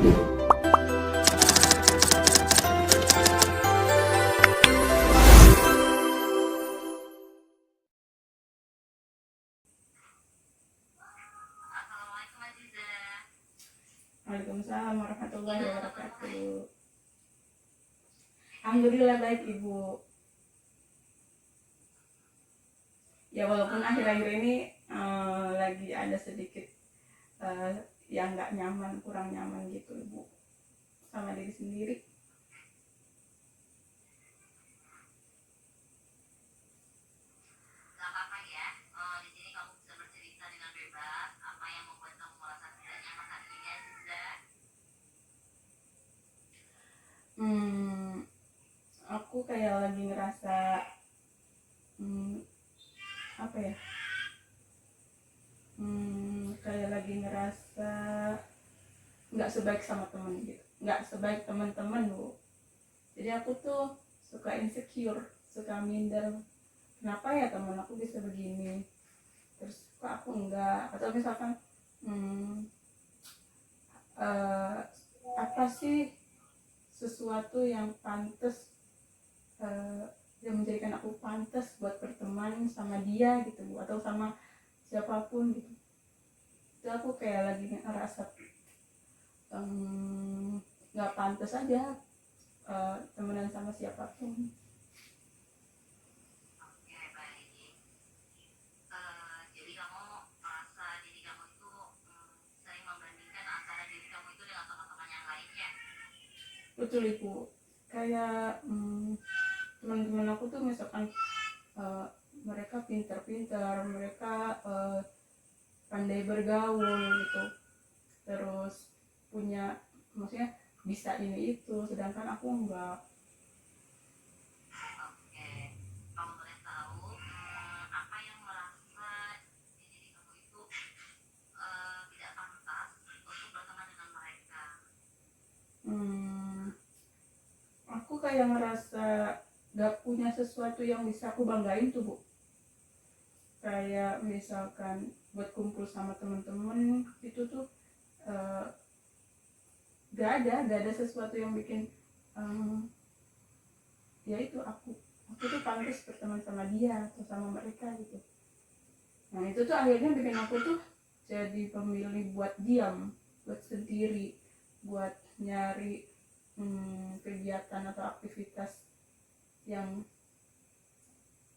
Waalaikumsalam warahmatullahi wabarakatuh. Alhamdulillah baik Ibu. Ya walaupun akhir-akhir ini lagi ada sedikit yang nggak nyaman, kurang nyaman gitu Ibu sama diri sendiri. Gak apa-apa ya. Di sini kamu bisa bercerita dengan bebas. Apa yang membuat kamu merasa tidak nyaman hari ini, Aziza? Aku kayak lagi ngerasa apa ya? Kayak lagi ngerasa nggak sebaik sama temen gitu, nggak sebaik teman-teman Bu. Jadi aku tuh suka insecure, suka minder. Kenapa ya teman aku bisa begini, terus kok aku enggak? Atau misalkan apa sih sesuatu yang pantas yang menjadikan aku pantas buat berteman sama dia gitu Bu, atau sama siapapun gitu. Itu aku kayak lagi ngerasa nggak pantas aja temenan sama siapapun. Oke, baik. Jadi kamu merasa diri kamu itu sering membandingkan antara diri kamu itu dengan teman-teman yang lainnya. Betul Ibu. Kayak teman-teman aku tuh misalkan mereka pintar-pintar, mereka pandai bergaul gitu, terus punya, maksudnya bisa ini itu, sedangkan aku enggak. Oke, kamu boleh tahu apa yang merasa di diri kamu itu tidak pantas untuk berteman dengan mereka? Aku kayak ngerasa gak punya sesuatu yang bisa aku banggain tuh Bu. Kayak misalkan buat kumpul sama temen-temen itu tuh gak ada sesuatu yang bikin ya itu aku tuh pantas berteman sama dia atau sama mereka gitu. Nah itu tuh akhirnya bikin aku tuh jadi pemilih buat diam, buat sendiri, buat nyari kegiatan atau aktivitas yang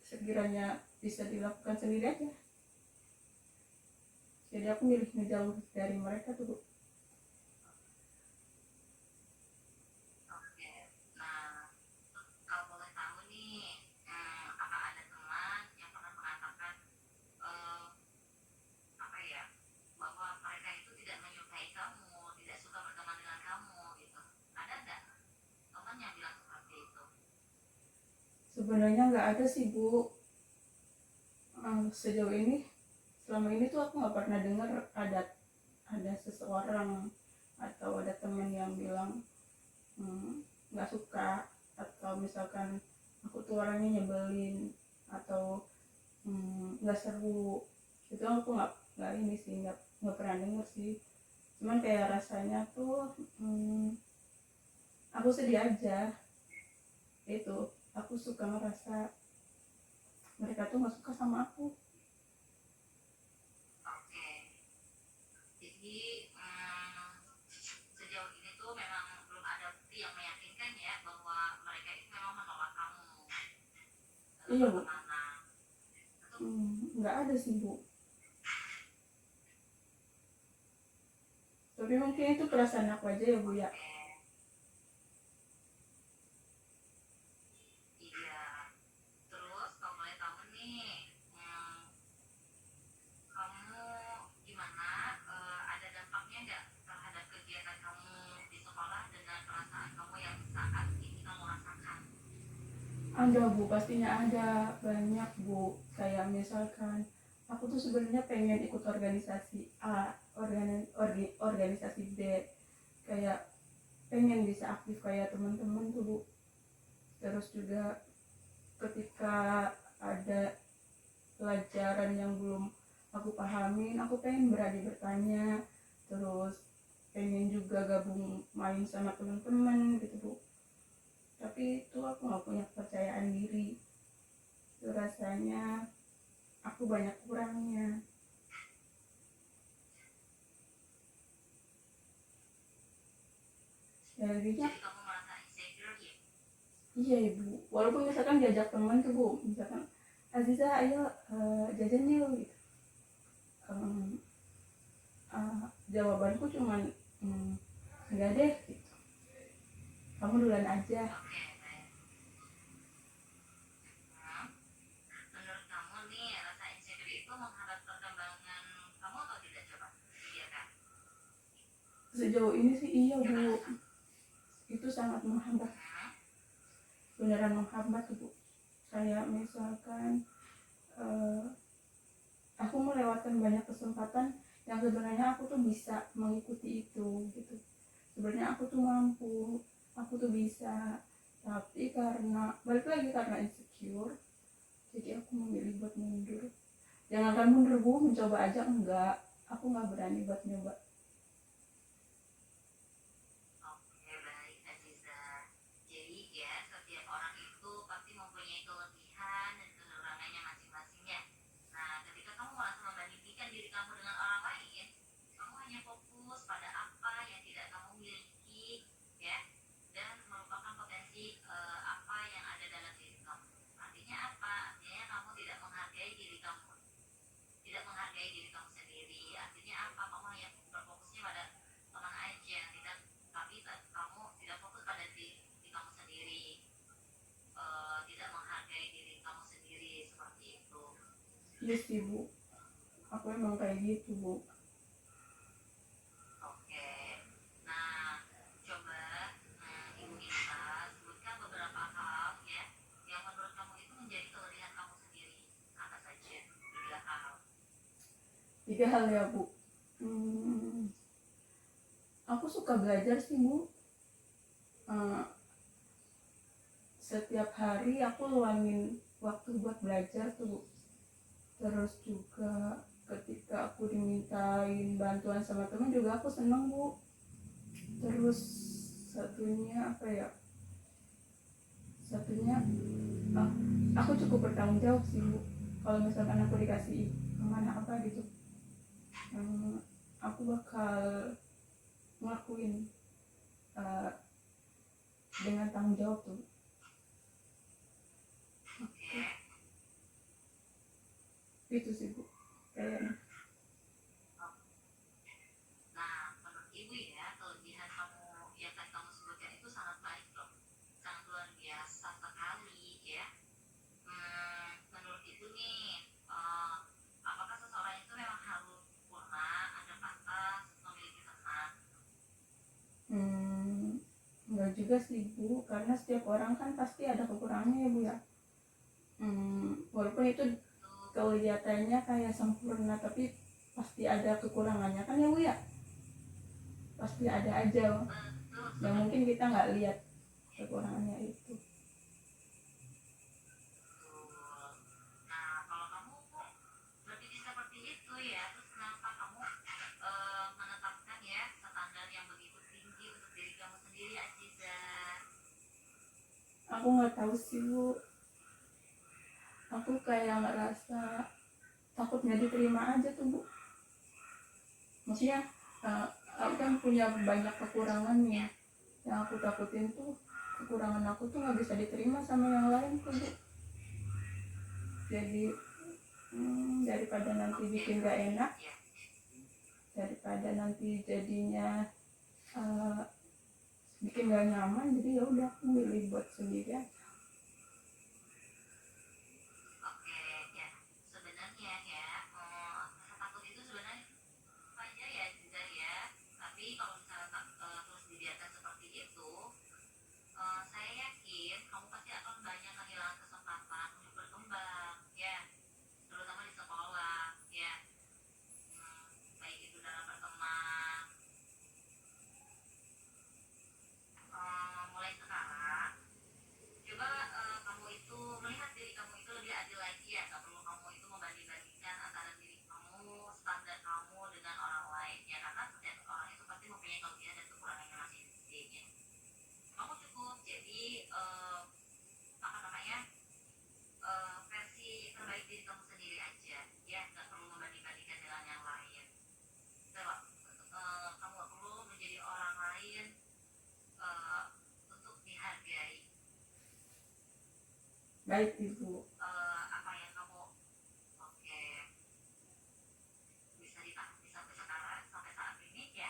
sekiranya bisa dilakukan sendiri aja. Jadi aku milih ngejauh dari mereka tuh Bu. Oke, nah kalau boleh tahu nih, apa ada teman yang pernah mengatakan apa ya, bahwa mereka itu tidak menyukai kamu, tidak suka berteman dengan kamu gitu? Ada nggak teman yang bilang seperti itu? Sebenarnya nggak ada sih Bu. Sejauh ini, selama ini tuh aku nggak pernah dengar ada seseorang atau ada teman yang bilang nggak suka, atau misalkan aku tuh orangnya nyebelin atau nggak seru. Itu aku nggak ini sih, nggak pernah denger sih. Cuman kayak rasanya tuh aku sedih aja. Itu aku suka ngerasa mereka tuh nggak suka sama aku. Oke, jadi sejauh ini tuh memang belum ada bukti yang meyakinkan ya bahwa mereka itu memang menolak kamu dalam Iya Bu. pertemanan. Nggak ada sih Bu. Tapi mungkin itu perasaan aku aja ya Bu ya. Iya. Terus kalau boleh tahu nih, kamu gimana? Ada dampaknya nggak terhadap kegiatan kamu di sekolah dengan perasaan kamu yang saat ini kamu rasakan? Ada Bu, pastinya ada, banyak Bu. Kayak misalkan aku tuh sebenarnya pengen ikut organisasi A, organisasi B, kayak pengen bisa aktif kayak teman-teman tuh Bu. Terus juga ketika ada pelajaran yang belum aku pahamin, aku pengen berani bertanya. Terus pengen juga juga gabung main sama teman-teman gitu Bu. Tapi itu aku nggak punya kepercayaan diri, itu rasanya aku banyak kurangnya. Jadinya Jadi kamu merasa insecure ya? iya Ibu, walaupun misalkan diajak teman tuh Bu, misalkan Aziza ayo jajan yuk gitu. Em, Jawabanku cuman enggak deh gitu. Kamu duluan aja. Oke, baik. Hmm. Menurut kamu nih, rasa insecure itu menghambat perkembangan kamu atau tidak? Coba iya kan? Sejauh ini sih iya Coba Bu, rasa. itu sangat menghambat, beneran menghambat Bu. Kayak misalkan eh, aku melewatkan banyak kesempatan yang sebenarnya aku tuh bisa mengikuti itu gitu. Sebenarnya aku tuh mampu, aku tuh bisa, tapi karena balik lagi karena insecure, jadi aku memilih buat mundur. Jangankan mundur Bu, mencoba aja enggak, aku nggak berani buat nyoba. Oke, baik Aziza. Jadi ya, setiap orang itu pasti mempunyai kelebihan dan kekurangannya masing-masing ya. Nah, ketika kamu merasa membandingkan diri kamu dengan orang lain, kamu hanya fokus pada apa yang tidak kamu miliki, ya, dan melupakan potensi apa yang ada dalam diri kamu. Artinya apa? Artinya kamu tidak menghargai diri kamu, tidak menghargai diri kamu sendiri. Artinya apa? Kamu hanya berfokusnya pada teman aja, tidak, tapi kamu tidak fokus pada diri kamu sendiri. Tidak menghargai diri kamu sendiri seperti itu. Iya sih Bu, aku emang kayak gitu Bu. Oke, nah coba Ibu Inta sebutkan beberapa hal ya yang menurut kamu itu menjadi kelebihan kamu sendiri. Apa saja? Tiga hal. 3 hal ya Bu. Aku suka belajar sih Bu. Eh, Setiap hari aku luangin waktu buat belajar tuh. Terus juga ketika aku dimintain bantuan sama teman juga aku seneng Bu. Terus satunya apa ya, satunya ah, aku cukup bertanggung jawab sih Bu. Kalau misalkan aku dikasih amanah apa gitu, aku bakal ngelakuin eh, dengan tanggung jawab tuh. Oke. Itu sih Bu kayaknya. Nah, menurut Ibu ya, kelebihan kamu yang tadi kamu sebutkan itu sangat baik loh. Sangat luar biasa sekali ya. Menurut Ibu nih, apakah seseorang itu memang harus sempurna, ada pantas memiliki teman? Enggak juga sih Bu, karena setiap orang kan pasti ada kekurangannya ya Bu ya. Walaupun itu Itu kelihatannya kayak sempurna, tapi pasti ada kekurangannya kan ya Bu ya. Pasti ada aja betul yang sekali. mungkin kita nggak lihat kekurangannya itu. Betul. Nah, kalau kamu berpikir seperti itu ya, terus kenapa kamu menetapkan ya standar yang begitu tinggi untuk diri kamu sendiri, Aziza? Aku nggak tahu sih Bu, aku kayak ngerasa takut nggak diterima aja tuh Bu. Maksudnya aku kan punya banyak kekurangan nih, Ya, yang aku takutin tuh kekurangan aku tuh nggak bisa diterima sama yang lain tuh Bu. Jadi daripada nanti oke, bikin gak enak, ya. daripada nanti jadinya uh, bikin gak nyaman, jadi ya udah aku milih buat sendiri aja. Oke, ya. Sebenarnya ya, rasa takut itu sebenarnya wajar ya, Aziza ya. Tapi kalau misalnya terus dibiarkan seperti itu, saya yakin kamu pasti akan banyak kehilangan kesempatan untuk berkembang, ya. Terutama di sekolah, ya. Baik itu dalam berteman. Mulai sekarang, coba Baik Ibu. Apa yang kamu oke bisa dipahami sampai sekarang sampai saat ini ya?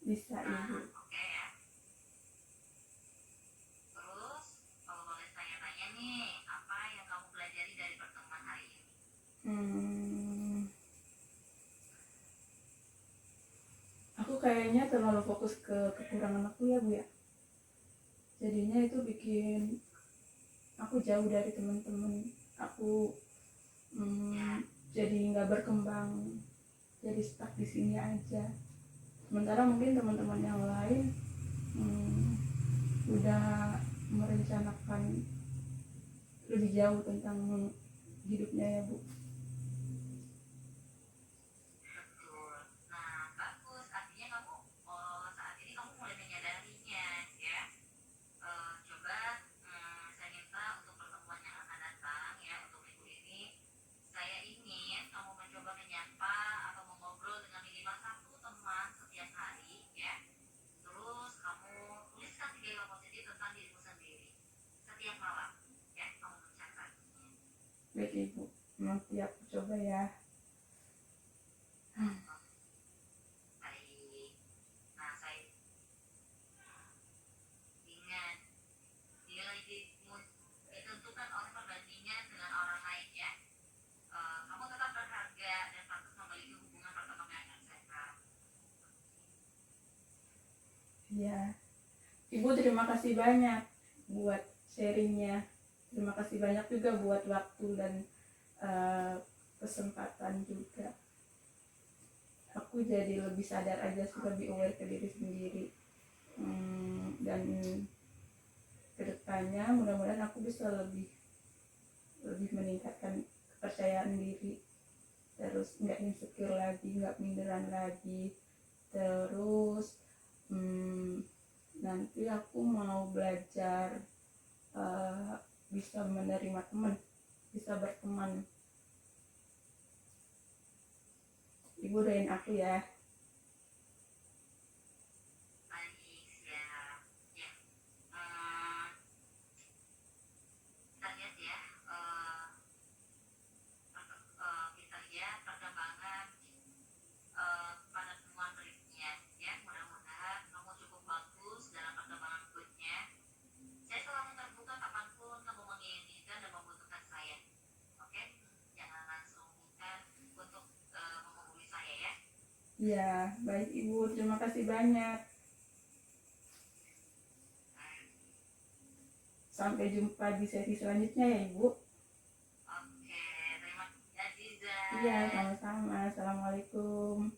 Bisa Nah, Ibu. oke ya. Terus kalau boleh saya tanya nih, apa yang kamu pelajari dari pertemuan hari ini? Aku kayaknya terlalu fokus ke kekurangan aku ya Bu ya. Jadinya itu bikin aku jauh dari teman-teman. Aku jadi nggak berkembang, jadi stuck di sini aja. Sementara mungkin teman-teman yang lain udah merencanakan lebih jauh tentang hidupnya ya Bu. Betul. Nah, bagus. Artinya kamu saat ini kamu mulai menyadarinya ya. Coba saya minta untuk pertemuan yang akan datang ya untuk minggu ini. Saya ingin kamu mencoba menyapa atau mengobrol dengan minimal satu teman setiap hari ya. Terus kamu tuliskan 3 hal positif tentang dirimu sendiri setiap malam ya. Kamu mencatatnya. Baik Ibu, nanti aku coba ya. Baik. Nah, saya ingat nilai dirimu ditentukan oleh perbandingan dengan orang lain ya. Kamu tetap berharga dan patut memiliki hubungan pertemanan yang sehat. Ya, Ibu terima kasih banyak buat sharingnya. Terima kasih banyak juga buat waktu dan kesempatan juga. Aku jadi lebih sadar aja sih, lebih aware ke diri sendiri. Dan kedepannya mudah-mudahan aku bisa lebih meningkatkan kepercayaan diri, terus nggak insecure lagi, nggak minderan lagi. Terus nanti aku mau belajar bisa menerima teman, bisa berteman. Ibu doain aku ya. Baik, siap. Ya. Kita lihat ya. Kita lihat perkembangan pada temuan berikutnya ya. Mudah-mudahan kamu cukup bagus dalam perkembangan berikutnya. Saya selalu terbuka kapanpun kamu menginginkan dan membutuhkan saya. Oke? Jangan langsung untuk menghubungi saya ya. Ya, baik Ibu, terima kasih banyak. Sampai jumpa di sesi selanjutnya ya Ibu. Oke, terima kasih Aziza. Iya, sama-sama. Assalamualaikum.